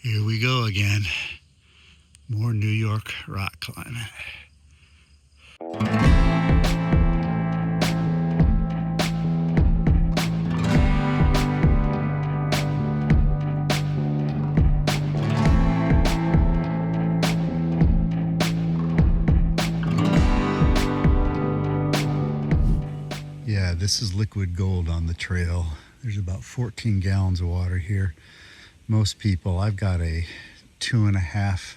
Here we go again. More New York rock climbing. Yeah, this is liquid gold on the trail. There's about 14 gallons of water here. Most people, I've got a 2.5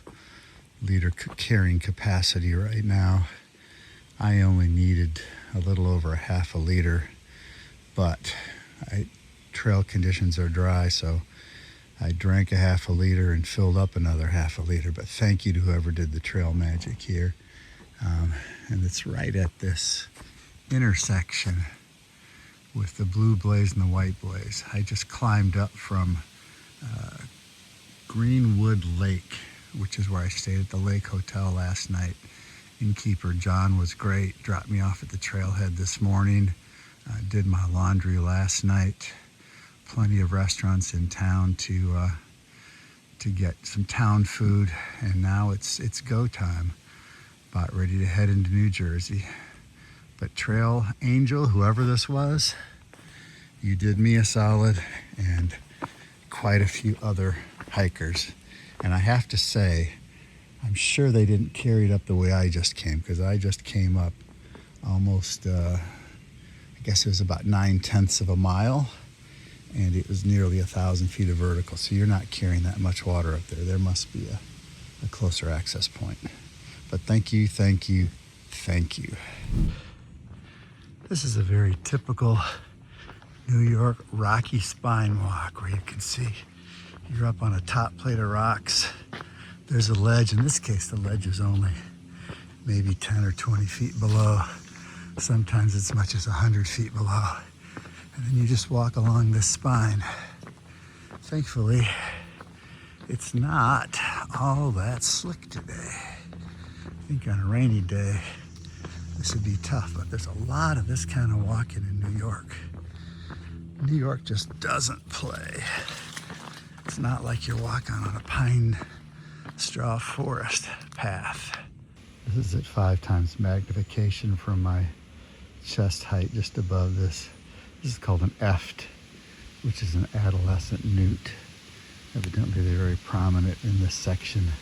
liter carrying capacity right now. I only needed a little over a half a liter, but trail conditions are dry, so I drank a half a liter and filled up another half a liter. But thank you to whoever did the trail magic here. And it's right at this intersection with the blue blaze and the white blaze. I just climbed up from Greenwood Lake, which is where I stayed at the Lake Hotel last night. Innkeeper John was great, dropped me off at the trailhead this morning, did my laundry last night. Plenty of restaurants in town to get some town food, and now it's go time. About ready to head into New Jersey. But Trail Angel, whoever this was, you did me a solid, and quite a few other hikers. And I have to say, I'm sure they didn't carry it up the way I just came, because I just came up almost, I guess it was about 9/10 of a mile, and it was nearly 1,000 feet of vertical. So you're not carrying that much water up there. There must be a closer access point. But thank you, thank you, thank you. This is a very typical New York rocky spine walk where you can see you're up on a top plate of rocks. There's a ledge. In this case, the ledge is only maybe 10 or 20 feet below. Sometimes as much as 100 feet below. And then you just walk along this spine. Thankfully, it's not all that slick today. I think on a rainy day, this would be tough, but there's a lot of this kind of walking in New York. New York just doesn't play. It's not like you're walking on a pine straw forest path. This is at 5 times magnification from my chest height just above this. This is called an eft, which is an adolescent newt. Evidently they're very prominent in this section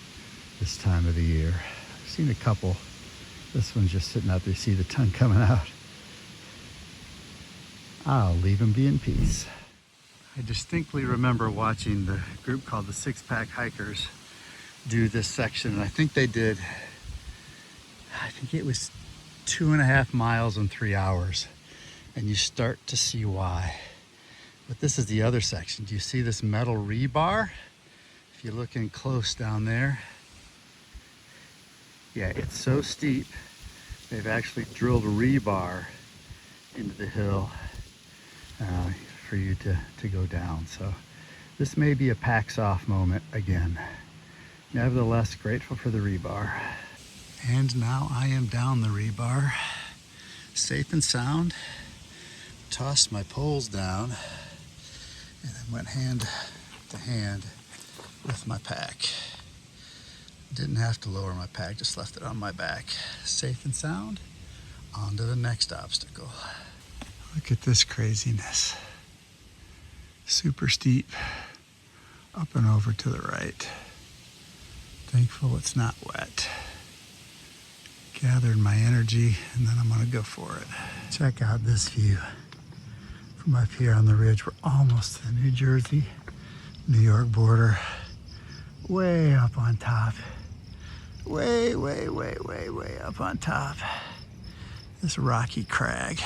this time of the year. I've seen a couple. This one's just sitting out there. See the tongue coming out. I'll leave him be in peace. I distinctly remember watching the group called the Six Pack Hikers do this section, and I think they did, I think it was 2.5 miles in 3 hours, and you start to see why. But this is the other section. Do you see this metal rebar? If you're looking close down there, yeah, it's so steep, they've actually drilled rebar into the hill for you to go down. So this may be a packs off moment again. Nevertheless, grateful for the rebar. And now I am down the rebar, safe and sound. Tossed my poles down and then went hand to hand with my pack. Didn't have to lower my pack, just left it on my back. Safe and sound, on to the next obstacle. Look at this craziness. Super steep, up and over to the right. Thankful it's not wet. Gathering my energy, and then I'm gonna go for it. Check out this view from up here on the ridge. We're almost to the New Jersey, New York border. Way up on top. Way, way, way, way, way up on top. This rocky crag.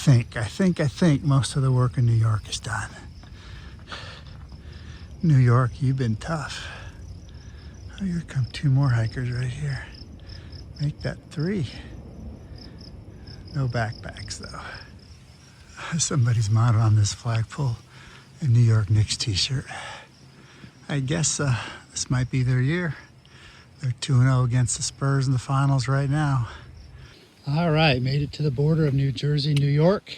I think most of the work in New York is done. New York, you've been tough. Oh, here come 2 more hikers right here. Make that 3. No backpacks though. Somebody's mounted on this flagpole a New York Knicks t-shirt. I guess this might be their year. They're 2-0 against the Spurs in the finals right now. All right, made it to the border of New Jersey, New York.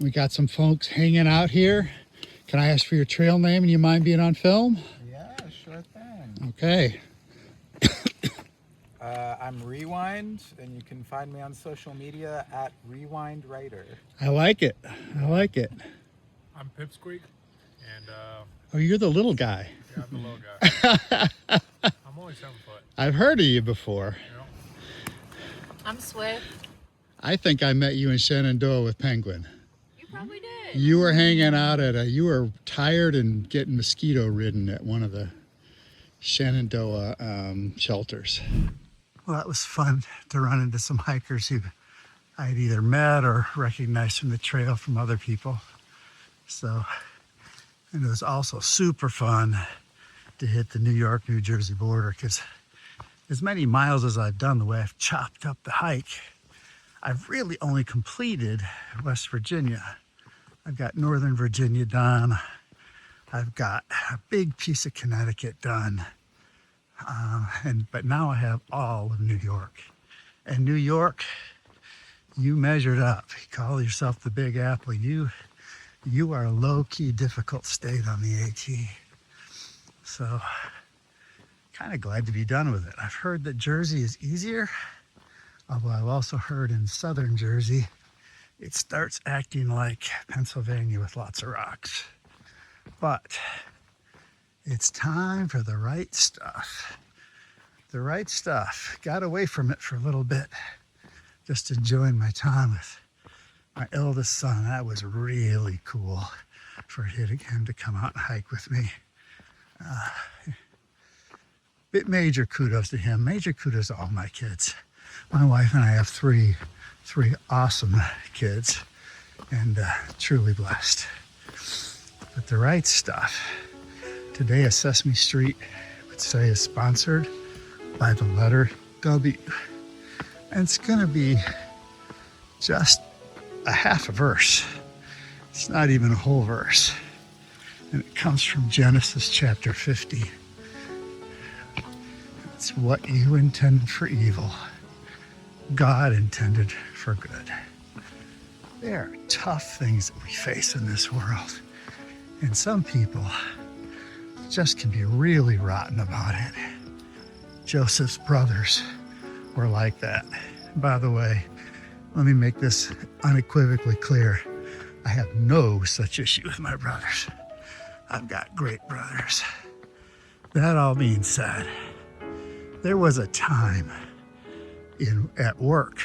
We got some folks hanging out here, Can I ask for your trail name and you mind being on film? Yeah, sure thing. Okay. I'm Rewind, and you can find me on social media at Rewind Writer. I like it. I like it. I'm Pipsqueak, and Oh, you're the little guy. yeah, I'm the little guy. I'm only 7 foot. I've heard of you before. You know? I'm Swift. I think I met you in Shenandoah with Penguin. You probably did. You were hanging out you were tired and getting mosquito ridden at one of the Shenandoah shelters. Well, that was fun to run into some hikers who I'd either met or recognized from the trail from other people. So, and it was also super fun to hit the New York, New Jersey border, because as many miles as I've done, the way I've chopped up the hike, I've really only completed West Virginia. I've got Northern Virginia done. I've got a big piece of Connecticut done. But now I have all of New York. And New York, you measured up. You call yourself the Big Apple. You are a low-key difficult state on the AT. So, kind of glad to be done with it. I've heard that Jersey is easier, although I've also heard in southern Jersey, it starts acting like Pennsylvania with lots of rocks. But it's time for the right stuff. The right stuff. Got away from it for a little bit. Just enjoying my time with my eldest son. That was really cool for him to come out and hike with me. Bit major kudos to him. Major kudos to all my kids. My wife and I have three awesome kids, and truly blessed. But the right stuff. Today, a Sesame Street would say is sponsored by the letter W. And it's going to be just a half a verse. It's not even a whole verse. And it comes from Genesis chapter 50. It's what you intended for evil, God intended for good. There are tough things that we face in this world. And some people just can be really rotten about it. Joseph's brothers were like that. By the way, let me make this unequivocally clear. I have no such issue with my brothers. I've got great brothers. That all being said, there was a time at work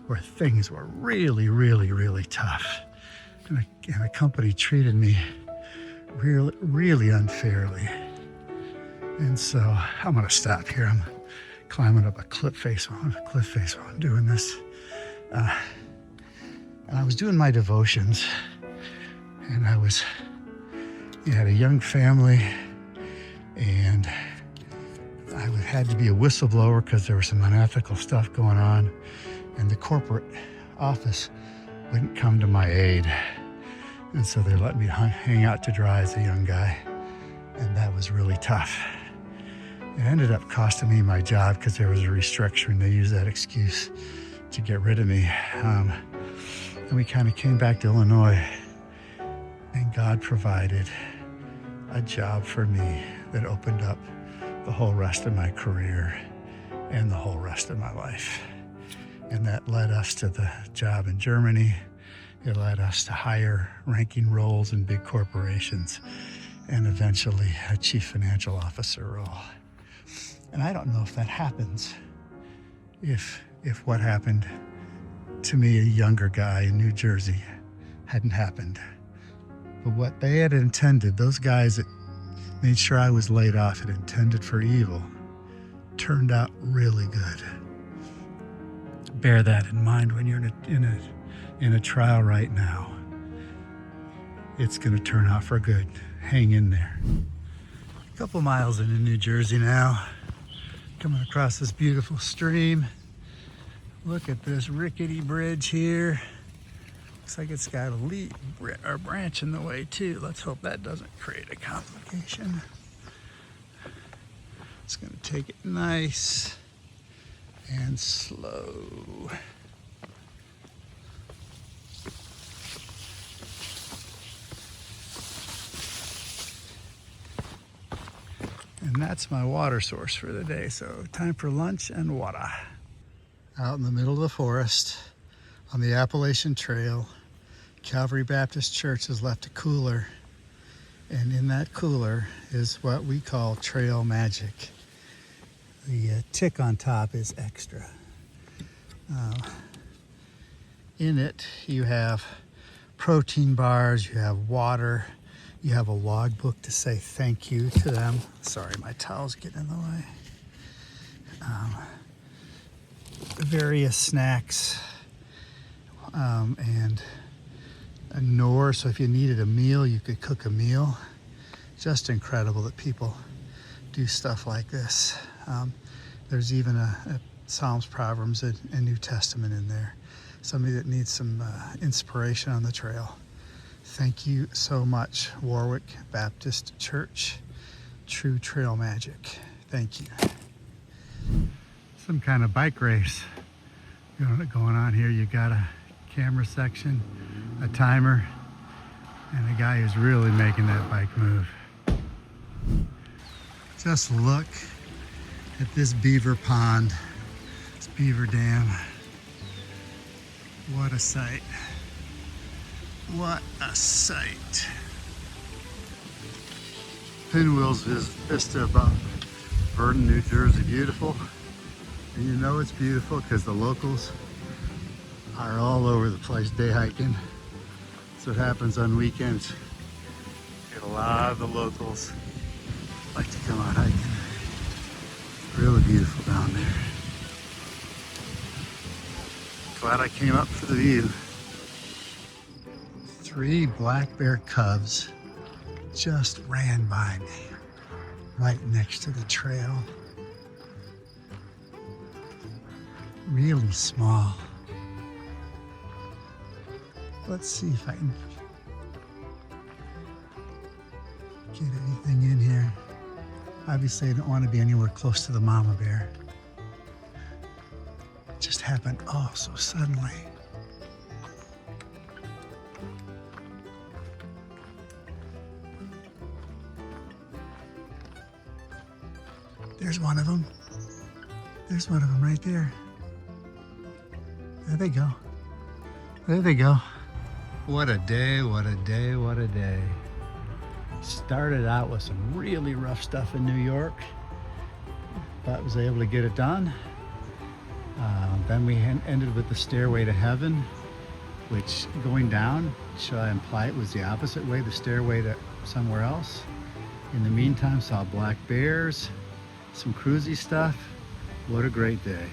where things were really, really, really tough. And a company treated me really, really unfairly. And so I'm going to stop here. I'm climbing up a cliff face while I'm doing this. And I was doing my devotions, and I had a young family, and I had to be a whistleblower because there was some unethical stuff going on, and the corporate office wouldn't come to my aid. And so they let me hang out to dry as a young guy, and that was really tough. It ended up costing me my job because there was a restructuring. They used that excuse to get rid of me. And we kind of came back to Illinois, and God provided a job for me that opened up the whole rest of my career and the whole rest of my life. And that led us to the job in Germany. It led us to higher ranking roles in big corporations, and eventually a chief financial officer role. And I don't know if that happens if what happened to me, a younger guy in New Jersey, hadn't happened. But what they had intended, those guys that made sure I was laid off, had intended for evil, turned out really good. Bear that in mind when you're in a trial right now. It's going to turn out for good. Hang in there. A couple miles into New Jersey now, coming across this beautiful stream. Look at this rickety bridge here. Looks like it's got a branch in the way too. Let's hope that doesn't create a complication. It's going to take it nice and slow. And that's my water source for the day. So time for lunch and water. Out in the middle of the forest on the Appalachian Trail, Calvary Baptist Church has left a cooler. And in that cooler is what we call trail magic. The tick on top is extra. In it, you have protein bars, you have water, you have a logbook to say thank you to them. Sorry, my towel's getting in the way. Various snacks and a Knorr, so if you needed a meal, you could cook a meal. Just incredible that people do stuff like this. There's even a Psalms, Proverbs, and New Testament in there. Somebody that needs some inspiration on the trail. Thank you so much, Warwick Baptist Church. True trail magic. Thank you. Some kind of bike race going on here. You got a camera section, a timer, and a guy who's really making that bike move. Just look at this beaver pond, this beaver dam. What a sight. What a sight. Pinwheel's vista above Verdon, New Jersey, beautiful. And you know it's beautiful because the locals are all over the place day hiking. That's what happens on weekends. Get a lot of the locals like to come out hiking. Really beautiful down there. Glad I came up for the view. 3 black bear cubs just ran by me right next to the trail. Really small. Let's see if I can get anything in here. Obviously, I don't want to be anywhere close to the mama bear. It just happened oh so suddenly. There's one of them. There's one of them right there. There they go. There they go. What a day, what a day, what a day. Started out with some really rough stuff in New York, but was able to get it done. Then we ended with the Stairway to Heaven, which going down, should I imply it was the opposite way, the stairway to somewhere else. In the meantime, saw black bears, some cruisy stuff. What a great day.